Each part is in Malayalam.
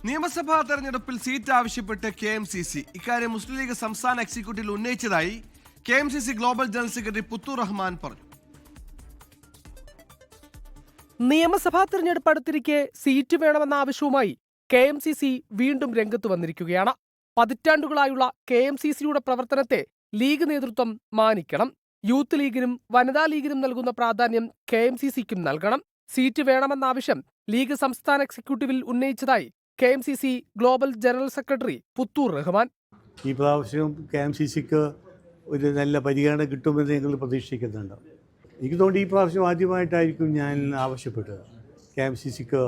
നിയമസഭാ തെരഞ്ഞെടുപ്പിൽ സീറ്റ് ആവശ്യപ്പെട്ട് KMCC ഇക്കാര്യം മുസ്ലിം ലീഗ് സംസ്ഥാന എക്സിക്യൂട്ടീവിൽ ഉന്നയിച്ചതായി KMCC global general secretary Puthur Rahman പറഞ്ഞു. നിയമസഭാ തെരഞ്ഞെടുപ്പ് അടുത്തിരിക്കെ സീറ്റ് വേണമെന്ന ആവശ്യവുമായി KMCC വീണ്ടും രംഗത്ത് വന്നിരിക്കുകയാണ്. പതിറ്റാണ്ടുകളായുള്ള KMCCയുടെ പ്രവർത്തനത്തെ ലീഗ് നേതൃത്വം മാനിക്കണം. യൂത്ത് ലീഗിനും വനിതാ ലീഗിനും നൽകുന്ന പ്രാധാന്യം KMCCക്കും നൽകണം. സീറ്റ് വേണമെന്ന ആവശ്യം ലീഗ് സംസ്ഥാന എക്സിക്യൂട്ടീവിൽ ഉന്നയിച്ചതായി KMCC global general secretary Puthur Rahman. ഈ പ്രാവശ്യം KMCCക്ക് ഒരു നല്ല പരിഗണന കിട്ടുമെന്ന് ഞങ്ങൾ പ്രതീക്ഷിക്കുന്നുണ്ട്. എനിക്ക് തോന്നി ഈ പ്രാവശ്യം ആദ്യമായിട്ടായിരിക്കും ഞാൻ ആവശ്യപ്പെട്ടത്. KMCCക്ക്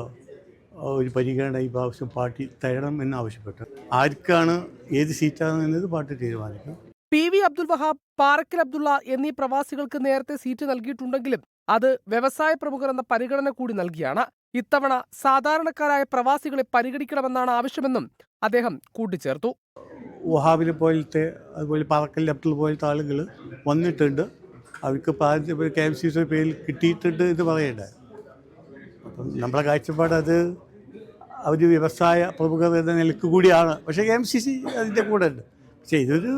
ഒരു പരിഗണന ഈ പ്രാവശ്യം പാർട്ടി തരണം എന്ന് ആവശ്യപ്പെട്ടു. ആർക്കാണ് ഏത് സീറ്റാണ് എന്നത് പാർട്ടി തീരുമാനിക്കും. PV അബ്ദുൽ വഹാബ്, പാറക്കൽ അബ്ദുള്ള എന്നീ പ്രവാസികൾക്ക് നേരത്തെ സീറ്റ് നൽകിയിട്ടുണ്ടെങ്കിലും അത് വ്യവസായ പ്രമുഖർ എന്ന പരിഗണന കൂടി നൽകിയാണ്. ഇത്തവണ സാധാരണക്കാരായ പ്രവാസികളെ പരിഗണിക്കണമെന്നാണ് ആവശ്യമെന്നും അദ്ദേഹം കൂട്ടിച്ചേർത്തു. വഹാബിനെ പോലത്തെ അതുപോലെ പാറക്കൽ അബ്ദുൾ പോലത്തെ ആളുകൾ വന്നിട്ടുണ്ട്. അവർക്ക് KMCC പേരിൽ കിട്ടിയിട്ടുണ്ട് എന്ന് പറയണ്ടേ. അപ്പം നമ്മളെ കാഴ്ചപ്പാട് അത് അവർ വ്യവസായ പ്രമുഖർ എന്ന നിലക്ക് കൂടിയാണ്. പക്ഷേ KMCC അതിൻ്റെ കൂടെ ഉണ്ട്. പക്ഷേ ഇതൊരു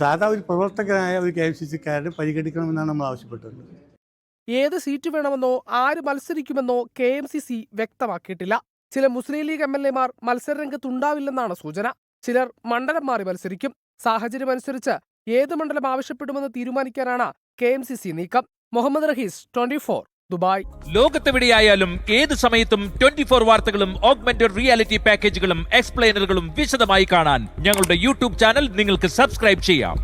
സാധാ ഒരു പ്രവർത്തകനായ ഒരു KMCCക്കാരനെ പരിഗണിക്കണമെന്നാണ് നമ്മൾ ആവശ്യപ്പെട്ടത്. ഏത് സീറ്റ് വേണമെന്നോ ആര് മത്സരിക്കുമെന്നോ KMCC വ്യക്തമാക്കിയിട്ടില്ല. ചില മുസ്ലിം ലീഗ് MLA-മാർ മത്സരരംഗത്തുണ്ടാവില്ലെന്നാണ് സൂചന. ചിലർ മണ്ഡലം മാറി മത്സരിക്കും. സാഹചര്യമനുസരിച്ച് ഏത് മണ്ഡലം ആവശ്യപ്പെടുമെന്ന് തീരുമാനിക്കാനാണ് KMCC നീക്കം. മുഹമ്മദ് റഹീസ്, 24, ദുബായ്. ലോകത്തെവിടെയായാലും ഏത് സമയത്തും 24 വാർത്തകളും ഓഗ്മെന്റഡ് റിയാലിറ്റി പാക്കേജുകളും എക്സ്പ്ലെയിനറുകളും വിശദമായി കാണാൻ ഞങ്ങളുടെ YouTube ചാനൽ നിങ്ങൾക്ക് സബ്സ്ക്രൈബ് ചെയ്യാം.